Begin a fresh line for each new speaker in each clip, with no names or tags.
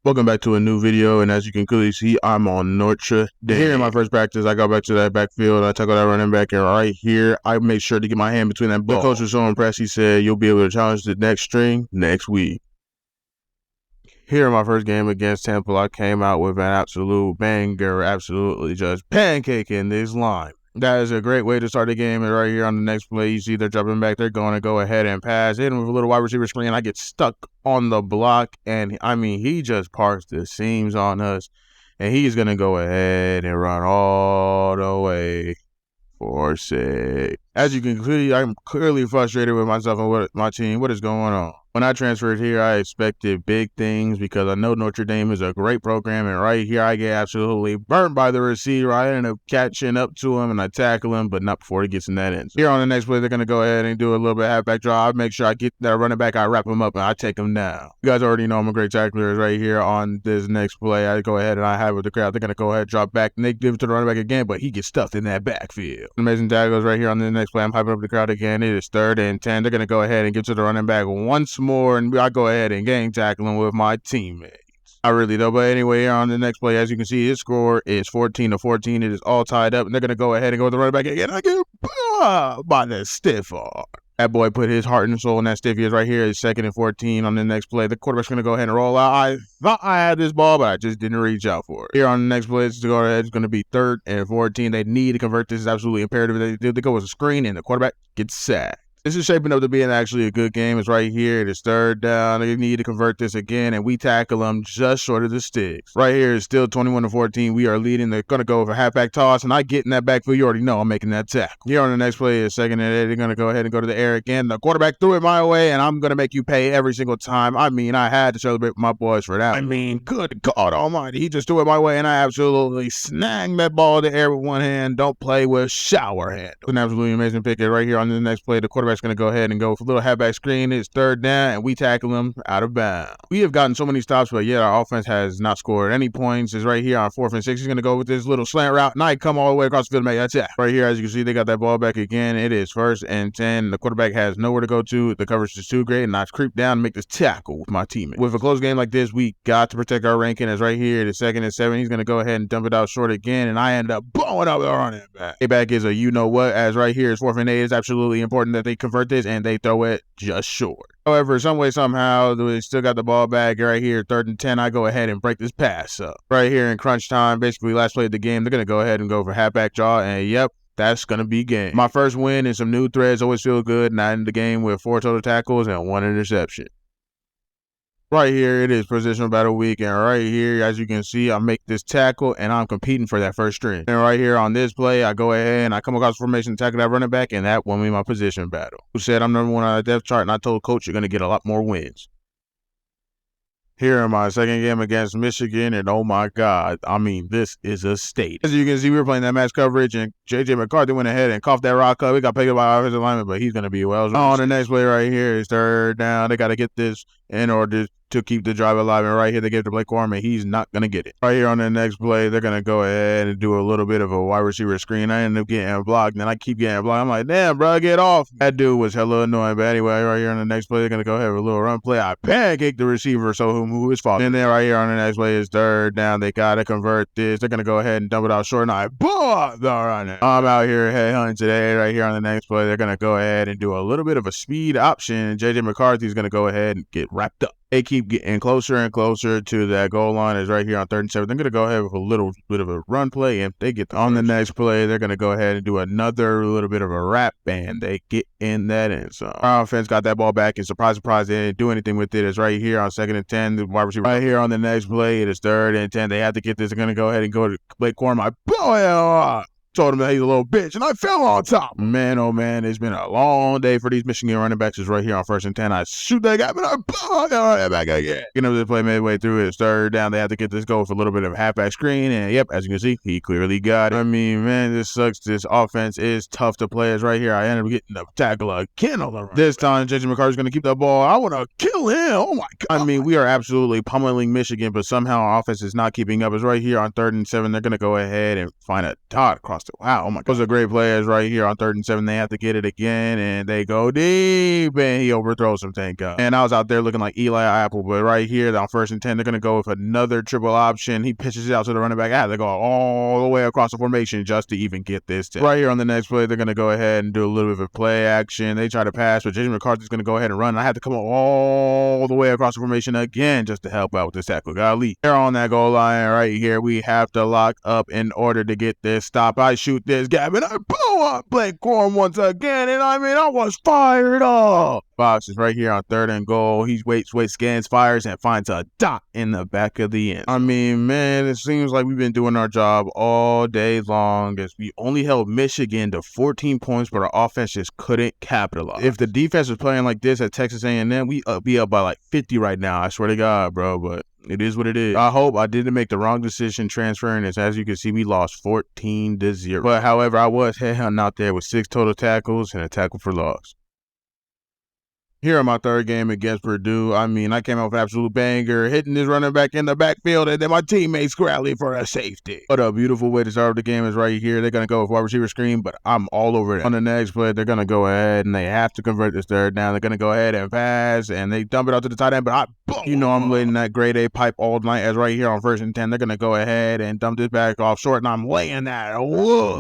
Welcome back to a new video, and as you can clearly see, I'm on Notre Dame. Here in my first practice, I go back to that backfield, I tackle that running back, and right here, I make sure to get my hand between that ball. The coach was so impressed, he said, you'll be able to challenge the next string next week. Here in my first game against Temple, I came out with an absolute banger, absolutely just pancaking this line. That is a great way to start the game. And right here on the next play, you see they're dropping back. They're going to go ahead and pass. Hit him with a little wide receiver screen. I get stuck on the block. And, he just parks the seams on us. And he's going to go ahead and run all the way for 6. As you can see, I'm clearly frustrated with myself and with my team. What is going on? When I transferred here, I expected big things because I know Notre Dame is a great program, and right here I get absolutely burnt by the receiver. I end up catching up to him, and I tackle him, but not before he gets in that end. Here on the next play, they're going to go ahead and do a little bit of halfback draw. I make sure I get that running back, I wrap him up, and I take him down. You guys already know I'm a great tackler. Right here on this next play, I go ahead and I have with the crowd. They're going to go ahead, drop back, and they give it to the running back again, but he gets stuffed in that backfield. Amazing tackles right here on the next play. I'm hyping up the crowd again. It is 3rd and 10. They're going to go ahead and give to the running back once more, and I go ahead and gang tackling with my teammates. I really don't, but anyway, here on the next play, as you can see, his score is 14-14. It is all tied up, and they're going to go ahead and go with the running back again. I get by the stiff arm. That boy put his heart and soul in that stiffy. Right here is 2nd and 14 on the next play. The quarterback's going to go ahead and roll out. I thought I had this ball, but I just didn't reach out for it. Here on the next play, it's going to be 3rd and 14. They need to convert this. It's absolutely imperative. They go with a screen, and the quarterback gets sacked. This is shaping up to being actually a good game. It's right here. It is 3rd down. They need to convert this again, and we tackle them just short of the sticks. Right here is still 21-14. We are leading. They're going to go for halfback toss, and I get in that backfield. You already know I'm making that tackle. Here on the next play is 2nd and 8. They're going to go ahead and go to the air again. The quarterback threw it my way, and I'm going to make you pay every single time. I had to celebrate with my boys for that. Good God almighty. He just threw it my way, and I absolutely snagged that ball in the air with one hand. Don't play with shower hand. An absolutely amazing pick. Right here on the next play, the quarterback going to go ahead and go for a little halfback screen. It's 3rd down, and we tackle him out of bounds. We have gotten so many stops, but yet our offense has not scored any points. It's right here on 4th and 6. He's going to go with this little slant route, and I come all the way across the field to make that tackle. Right here, as you can see, they got that ball back again. It is 1st and 10. The quarterback has nowhere to go to. The coverage is too great, and I creep down and make this tackle with my teammate. With a close game like this, we got to protect our ranking. It's right here. It is 2nd and 7. He's going to go ahead and dump it out short again, and I end up blowing up the running back. Back is a you-know-what, as right here is 4th and 8. It's absolutely important that they convert this, and they throw it just short. However, some way, somehow, they still got the ball back. Right here, 3rd and 10. I go ahead and break this pass up. Right here in crunch time, basically last play of the game, they're going to go ahead and go for halfback draw, and yep, that's going to be game. My first win and some new threads always feel good, and I end the game with 4 total tackles and 1 interception. Right here, it is positional battle week, and right here, as you can see, I make this tackle, and I'm competing for that first string. And right here on this play, I go ahead and I come across the formation, tackle that running back, and that won me my position battle. Who said I'm number 1 on the depth chart, and I told coach you're going to get a lot more wins. Here in my second game against Michigan, and oh my God, this is a state. As you can see, we were playing that match coverage, and J.J. McCarthy went ahead and coughed that rock up. He got picked up by offensive lineman, but he's going to be well. On the next play right here is 3rd down. They got to get this in order to keep the drive alive, and right here they give it to Blake Corum, and he's not going to get it. Right here on the next play, they're going to go ahead and do a little bit of a wide receiver screen. I end up getting blocked, and then I keep getting blocked. I'm like, damn, bro, get off. That dude was hella annoying, but anyway, right here on the next play, they're going to go ahead with a little run play. I pancake the receiver, so who is fault? And then right here on the next play is 3rd down. They got to convert this. They're going to go ahead and dump it out short, and I bought the runner. I'm out here headhunting today. Right here on the next play, they're going to go ahead and do a little bit of a speed option. J.J. McCarthy's going to go ahead and get wrapped up. They keep getting closer and closer to that goal line. Is right here on 3rd and 7. They're going to go ahead with a little bit of a run play, and they get on the next play. They're going to go ahead and do another little bit of a wrap, and they get in that end zone. Our offense got that ball back, and surprise, they didn't do anything with it. It's right here on 2nd and 10. The wide receiver right here on the next play. It is 3rd and 10. They have to get this. They're going to go ahead and go to Blake Corum. I blow it up. Told him that he's a little bitch, and I fell on top. Man, oh man, it's been a long day for these Michigan running backs. Is right here on 1st and 10. I shoot that guy, but I blow that back again. Getting up to the play midway through, it's 3rd down. They have to get this goal for a little bit of a halfback screen, and yep, as you can see, he clearly got it. Man, this sucks. This offense is tough to play. It's right here. I ended up getting the tackle again on the run. This time, J.J. McCarthy's going to keep the ball. I want to kill him. Oh my God. We are absolutely pummeling Michigan, but somehow our offense is not keeping up. It's right here on 3rd and 7. They're going to go ahead and find a dot across lost it. Wow, oh my God. It was a great play as right here on 3rd and 7. They have to get it again, and they go deep, and he overthrows him, thank God. And I was out there looking like Eli Apple, but right here on 1st and 10, they're going to go with another triple option. He pitches it out to the running back. I have to go all the way across the formation just to even get this tip. Right here on the next play, they're going to go ahead and do a little bit of a play action. They try to pass, but Jason McCarthy's going to go ahead and run. And I have to come all the way across the formation again just to help out with this tackle. Golly. They're on that goal line right here. We have to lock up in order to get this stop. I shoot this gap, and I blow up Blake Corum once again. And I was fired up. Fox is right here on 3rd and goal. He waits, scans, fires, and finds a dot in the back of the end. I mean, man, it seems like we've been doing our job all day long as we only held Michigan to 14 points, but our offense just couldn't capitalize. If the defense was playing like this at Texas A&M, we'd be up by like 50 right now. I swear to God, bro, but it is what it is. I hope I didn't make the wrong decision transferring this. As you can see, we lost 14-0. But however, I was headhunting out there with 6 total tackles and a tackle for loss. Here in my 3rd game against Purdue, I came out with an absolute banger, hitting this running back in the backfield, and then my teammates rallied for a safety. What a beautiful way to start the game is right here. They're going to go with wide receiver screen, but I'm all over it. On the next play, they're going to go ahead, and they have to convert this 3rd down. They're going to go ahead and pass, and they dump it out to the tight end, but I'm laying that grade A pipe all night as right here on 1st and 10. They're going to go ahead and dump this back off short, and I'm laying that.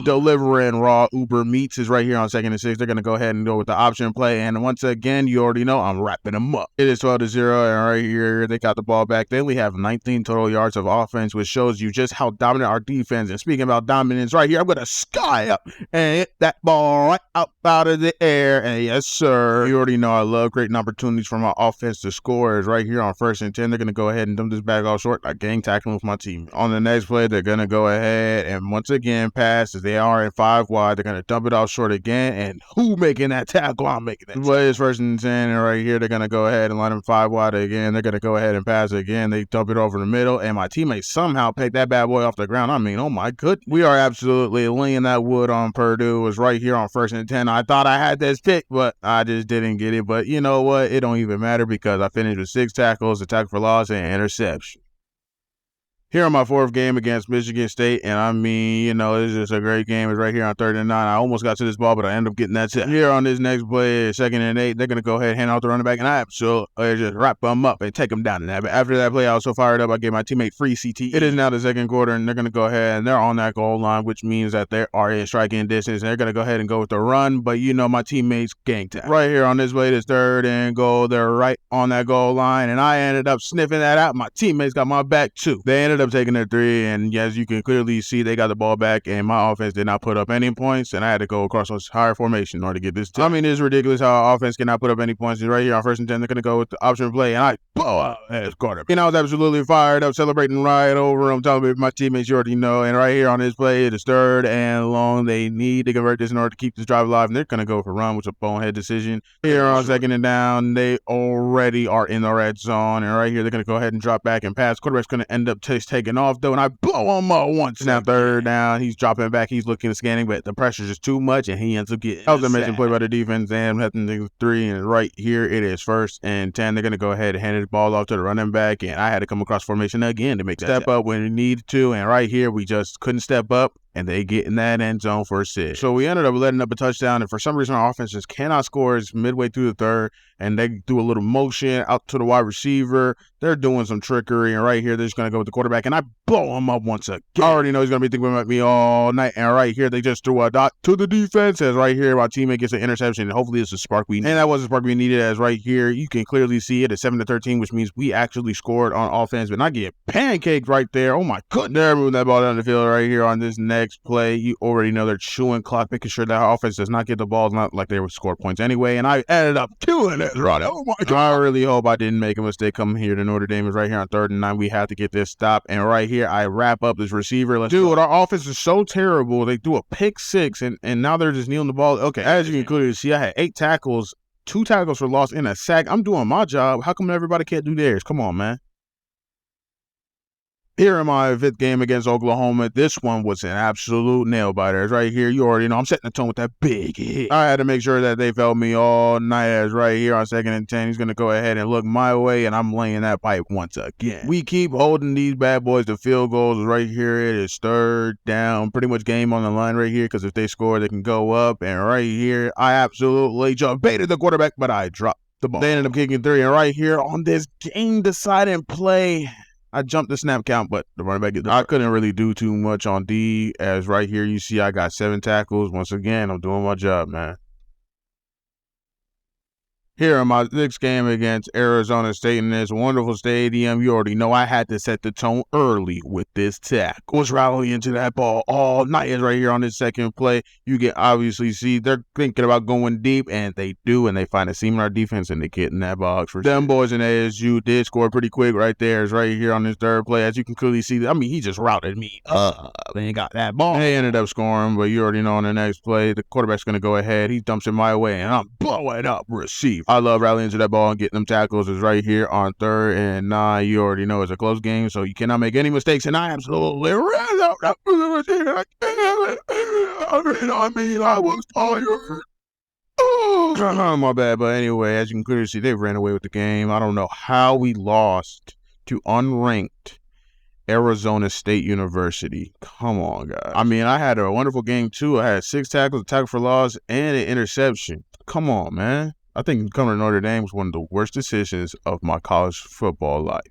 Delivering raw Uber meats is right here on 2nd and 6. They're going to go ahead and go with the option play, and once again, you already know I'm wrapping them up. It is 12-0, and right here, they got the ball back. They only have 19 total yards of offense, which shows you just how dominant our defense. And speaking about dominance, right here, I'm going to sky up and hit that ball right up out of the air. And yes, sir, you already know I love creating opportunities for my offense to score. Is right here on 1st and 10. They're going to go ahead and dump this back off short. I gang tackling with my team. On the next play, they're going to go ahead and once again pass as they are in 5 wide. They're going to dump it off short again. And who making that tackle? I'm making that. Play is 1st and 10, and right here, they're going to go ahead and line them 5 wide again. They're going to go ahead and pass again. They dump it over the middle, and my teammates somehow pick that bad boy off the ground. Oh my goodness. We are absolutely laying that wood on Purdue. It was right here on 1st and 10. I thought I had this pick, but I just didn't get it. But you know what? It don't even matter because I finished with 6 tackles, a tackle for loss, and an interception. Here on my 4th game against Michigan State, and it's just a great game. It's right here on 3rd and 9. I almost got to this ball, but I ended up getting that tip. Here on this next play, 2nd and 8, they're going to go ahead and hand out the running back, and I absolutely just wrap them up and take them down. And after that play, I was so fired up, I gave my teammate free CT. It is now the 2nd quarter, and they're going to go ahead, and they're on that goal line, which means that they are in striking distance, and they're going to go ahead and go with the run, but my teammates gang tag. Right here on this play, this 3rd and goal, they're right on that goal line, and I ended up sniffing that out. My teammates got my back, too. They ended up taking their 3, and as you can clearly see, they got the ball back, and my offense did not put up any points, and I had to go across this higher formation in order to get this tip. It's ridiculous how our offense cannot put up any points. And right here on 1st and 10, they're going to go with the option play, and I blow out as quarterback. I was absolutely fired up, celebrating right over them, telling my teammates you already know. And right here on this play, it is 3rd and long. They need to convert this in order to keep this drive alive, and they're going to go for run, which is a bonehead decision. Here on 2nd and down, they already are in the red zone, and right here, they're going to go ahead and drop back and pass. Quarterback's going to end up taking off, though, and I blow him up once. Now 3rd down, he's dropping back, he's looking and scanning, but the pressure's just too much, and he ends up getting. That was an amazing play by the defense, and having 3, and right here it is 1st and 10. They're going to go ahead and hand the ball off to the running back, and I had to come across formation again to make that step up when we needed to, and right here we just couldn't step up, and they get in that end zone for a 6. So we ended up letting up a touchdown, and for some reason our offense just cannot score. It's midway through the 3rd, and they do a little motion out to the wide receiver. They're doing some trickery, and right here they're just going to go with the quarterback, and I blow him up once again. I already know he's going to be thinking about me all night, and right here they just threw a dot to the defense, as right here my teammate gets an interception, and hopefully it's a spark we need. And that was a spark we needed, as right here you can clearly see it at 7-13, which means we actually scored on offense, but I get pancaked right there. Oh my goodness. They're moving that ball down the field right here on this next play. You already know they're chewing clock, making sure that our offense does not get the ball. It's not like they would score points anyway, and I ended up killing it, right? Oh my God. I really hope I didn't make a mistake coming here to Notre Dame. Is right here on 3rd and 9. We have to get this stop, and right here I wrap up this receiver. Dude, our offense is so terrible. They do a pick 6, and now they're just kneeling the ball. Okay, as you can clearly see, I had 8 tackles, 2 tackles for loss, and a sack. I'm doing my job. How come everybody can't do theirs? Come on, man. Here in my 5th game against Oklahoma, this one was an absolute nail-biter. It's right here. You already know I'm setting the tone with that big hit. I had to make sure that they felt me all night. As right here on 2nd and 10, he's going to go ahead and look my way, and I'm laying that pipe once again. We keep holding these bad boys to field goals. Right here, it is 3rd down. Pretty much game on the line right here, because if they score, they can go up. And right here, I absolutely just baited the quarterback, but I dropped the ball. They ended up kicking 3, and right here on this game-deciding play, I jumped the snap count, but the running back, I couldn't really do too much on D, as right here you see I got 7 tackles. Once again, I'm doing my job, man. Here in my 6th game against Arizona State in this wonderful stadium, you already know I had to set the tone early with this tackle. Was rallying into that ball all night. Is right here on this 2nd play. You can obviously see they're thinking about going deep, and they do, and they find a seam in our defense, and they get in that box. For them boys in ASU did score pretty quick right there. Is right here on this 3rd play. As you can clearly see, I mean, he just routed me up. They got that ball. They ended up scoring, but you already know on the next play, the quarterback's going to go ahead. He dumps it my way, and I'm blowing up receive. I love rallying to that ball and getting them tackles. Is right here on 3rd and 9. You already know it's a close game, so you cannot make any mistakes, and I absolutely ran out that receiver. I mean, I was tired. Oh, my bad. But anyway, as you can clearly see, they ran away with the game. I don't know how we lost to unranked Arizona State University. Come on, guys. I mean, I had a wonderful game, too. I had 6 tackles, a tackle for loss, and an interception. Come on, man. I think coming to Notre Dame was one of the worst decisions of my college football life.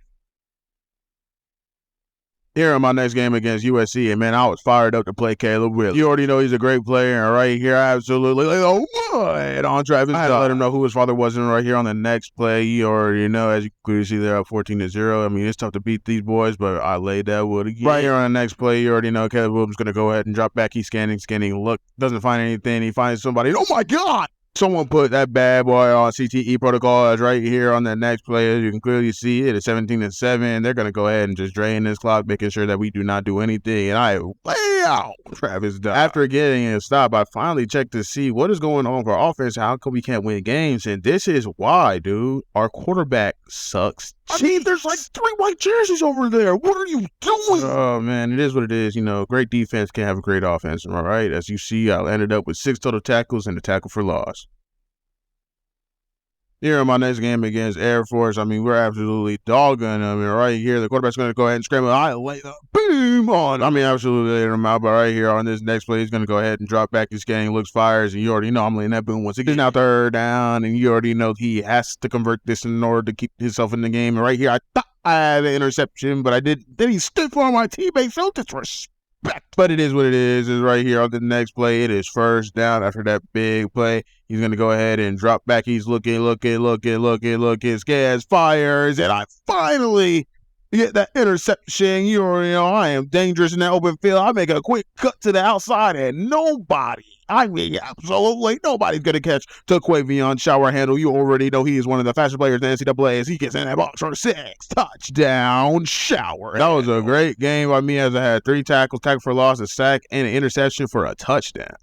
Here in my next game against USC, and man, I was fired up to play Caleb Williams. You already know he's a great player, and right here, I absolutely what on Travis. I had to let him know who his father was, and right here on the next play, you already know, as you can clearly see, they're up 14-0. I mean, it's tough to beat these boys, but I laid that wood again. Right here on the next play, you already know Caleb Williams going to go ahead and drop back. He's scanning, look, doesn't find anything. He finds somebody. Oh my God! Someone put that bad boy on CTE protocol. As right here on the next play, as you can clearly see, it is 17-7. They're going to go ahead and just drain this clock, making sure that we do not do anything. And I lay out Travis Dye. After getting a stop, I finally checked to see what is going on for offense. How come we can't win games? And this is why, dude. Our quarterback sucks. I mean, there's like 3 white jerseys over there. What are you doing? Oh, man, it is what it is. You know, great defense can't have a great offense, all right? As you see, I ended up with 6 total tackles and a tackle for loss. Here in my next game against Air Force, I mean, we're absolutely dogging them. And right here, the quarterback's going to go ahead and scramble. I lay the boom on. I mean, absolutely laid him out. But right here on this next play, he's going to go ahead and drop back his game, looks, fires. And you already know I'm laying that boom once again. He's now 3rd down. And you already know he has to convert this in order to keep himself in the game. And right here, I thought I had an interception, but I did. Then he stood for my teammates. So disrespect. But it is what it is. Is right here on the next play. It is 1st down after that big play. He's going to go ahead and drop back. He's looking. Scans, fires. And I finally get that interception. You already know I am dangerous in that open field. I make a quick cut to the outside and nobody, I mean, absolutely nobody's going to catch Taquavion shower handle. You already know he is one of the fastest players in the NCAA as he gets in that box for 6. Touchdown shower. That was a great game by me as I had 3 tackles, tackle for loss, a sack, and an interception for a touchdown.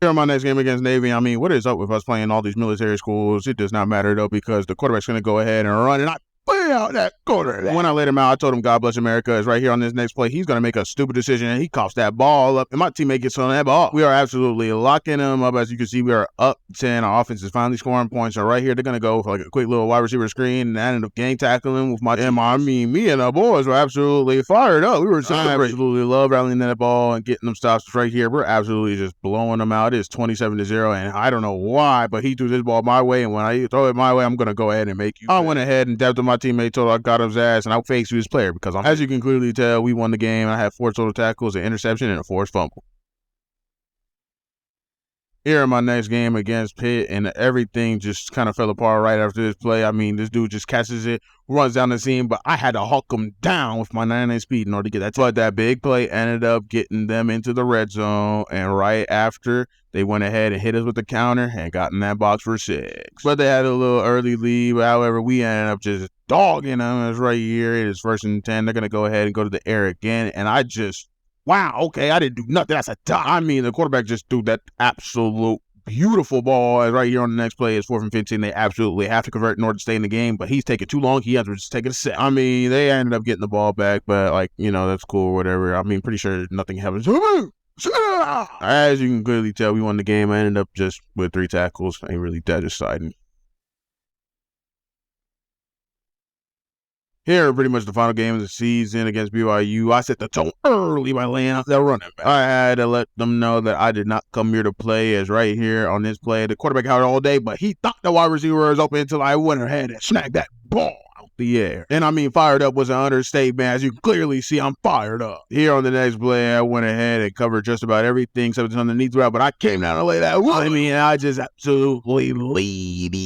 Here on my next game against Navy, I mean, what is up with us playing all these military schools? It does not matter, though, because the quarterback's going to go ahead and run, and I play out that quarterback. When I laid him out, I told him, God bless America. Is right here on this next play. He's going to make a stupid decision, and he coughs that ball up, and my teammate gets on that ball. We are absolutely locking him up. As you can see, we are up 10. Our offense is finally scoring points. So right here, they're going to go for like a quick little wide receiver screen, and I ended up gang tackling with my team. I mean, me and the boys were absolutely fired up. We were celebrating. Absolutely love rallying that ball and getting them stops right here. We're absolutely just blowing them out. It is 27-0, and I don't know why, but he threw this ball my way, and when I throw it my way, I'm going to go ahead and make you. I went ahead and dabbed my teammate, told I got his ass, and I faked his player because, as you can clearly tell, we won the game. I had 4 total tackles, an interception, and a forced fumble. Here in my next game against Pitt, and everything just kind of fell apart right after this play. I mean, this dude just catches it, runs down the seam, but I had to hawk him down with my 99 speed in order to get that. But that big play ended up getting them into the red zone, and right after, they went ahead and hit us with the counter and got in that box for 6. But they had a little early lead. However, we ended up just dogging them. It's right here. It is 1st and 10. They're going to go ahead and go to the air again, and I just... wow, okay, I didn't do nothing. That's a dot. I mean, the quarterback just threw that absolute beautiful ball. And right here on the next play is 4th and 15. They absolutely have to convert in order to stay in the game, but he's taking too long. He has to just take it a set. I mean, they ended up getting the ball back, but like, that's cool or whatever. I mean, pretty sure nothing happens. As you can clearly tell, we won the game. I ended up just with 3 tackles. Ain't really that exciting. Here, pretty much the final game of the season against BYU. I set the tone early by laying out that running back. I had to let them know that I did not come here to play, as right here on this play, the quarterback held all day, but he thought the wide receiver was open until I went ahead and snagged that ball out the air. And I mean, fired up was an understatement. As you can clearly see, I'm fired up. Here on the next play, I went ahead and covered just about everything except it's underneath route, but I came down to lay that one. I mean, I just absolutely laid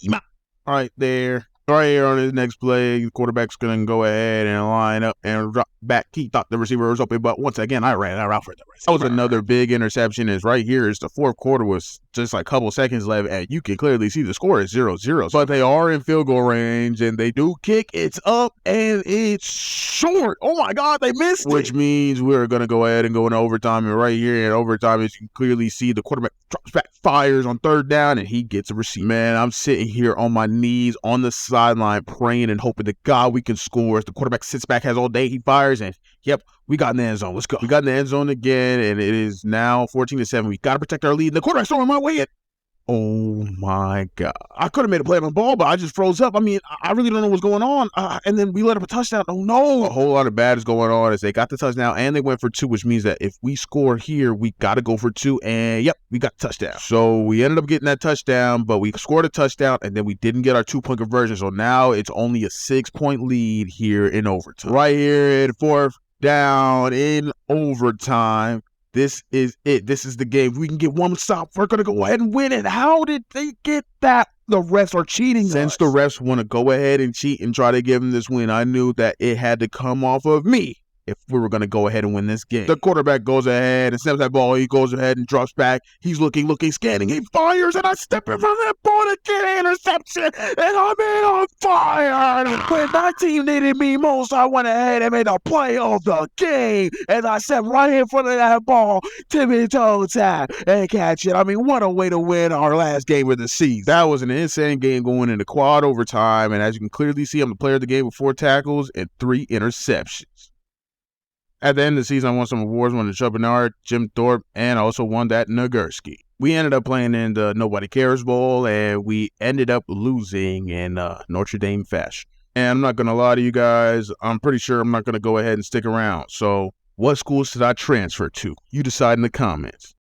him out right there. Right here on his next play, the quarterback's going to go ahead and line up and drop back. He thought the receiver was open, but once again, I ran out for the receiver. That was another big interception. Is right here is the 4th quarter was just like a couple seconds left, and you can clearly see the score is 0-0. But they are in field goal range, and they do kick. It's up, and it's short. Oh, my God, they missed it. Which means we're going to go ahead and go into overtime. And right here in overtime, as you can clearly see, the quarterback drops back, fires on 3rd down, and he gets a receive. Man, I'm sitting here on my knees on the sideline praying and hoping to God we can score. As the quarterback sits back, has all day, he fires, and yep, we got in the end zone. Let's go. We got in the end zone again, and it is now 14-7. We got to protect our lead. And the quarterback's throwing my way in. Oh, my God. I could have made a play on the ball, but I just froze up. I mean, I really don't know what's going on. And then we let up a touchdown. Oh, no. A whole lot of bad is going on as they got the touchdown, and they went for 2, which means that if we score here, we got to go for 2. And, yep, we got the touchdown. So we ended up getting that touchdown, but we scored a touchdown, and then we didn't get our 2-point conversion. So now it's only a 6-point lead here in overtime. Right here in 4th down in overtime. This is it. This is the game. We can get one stop. We're going to go ahead and win it. How did they get that? The refs are cheating. Since the refs want to go ahead and cheat and try to give them this win, I knew that it had to come off of me if we were going to go ahead and win this game. The quarterback goes ahead and snaps that ball. He goes ahead and drops back. He's looking, scanning. He fires, and I step in front of that ball to get an interception, and I'm on fire. When my team needed me most, I went ahead and made a play of the game, and I stepped right in front of that ball, tippy-toe tap, and catch it. I mean, what a way to win our last game of the season. That was an insane game going into quad overtime, and as you can clearly see, I'm the player of the game with 4 tackles and 3 interceptions. At the end of the season, I won some awards, won the Chubb Bernard, Jim Thorpe, and I also won that Nagurski. We ended up playing in the Nobody Cares Bowl, and we ended up losing in Notre Dame fashion. And I'm not going to lie to you guys, I'm pretty sure I'm not going to go ahead and stick around. So what schools should I transfer to? You decide in the comments.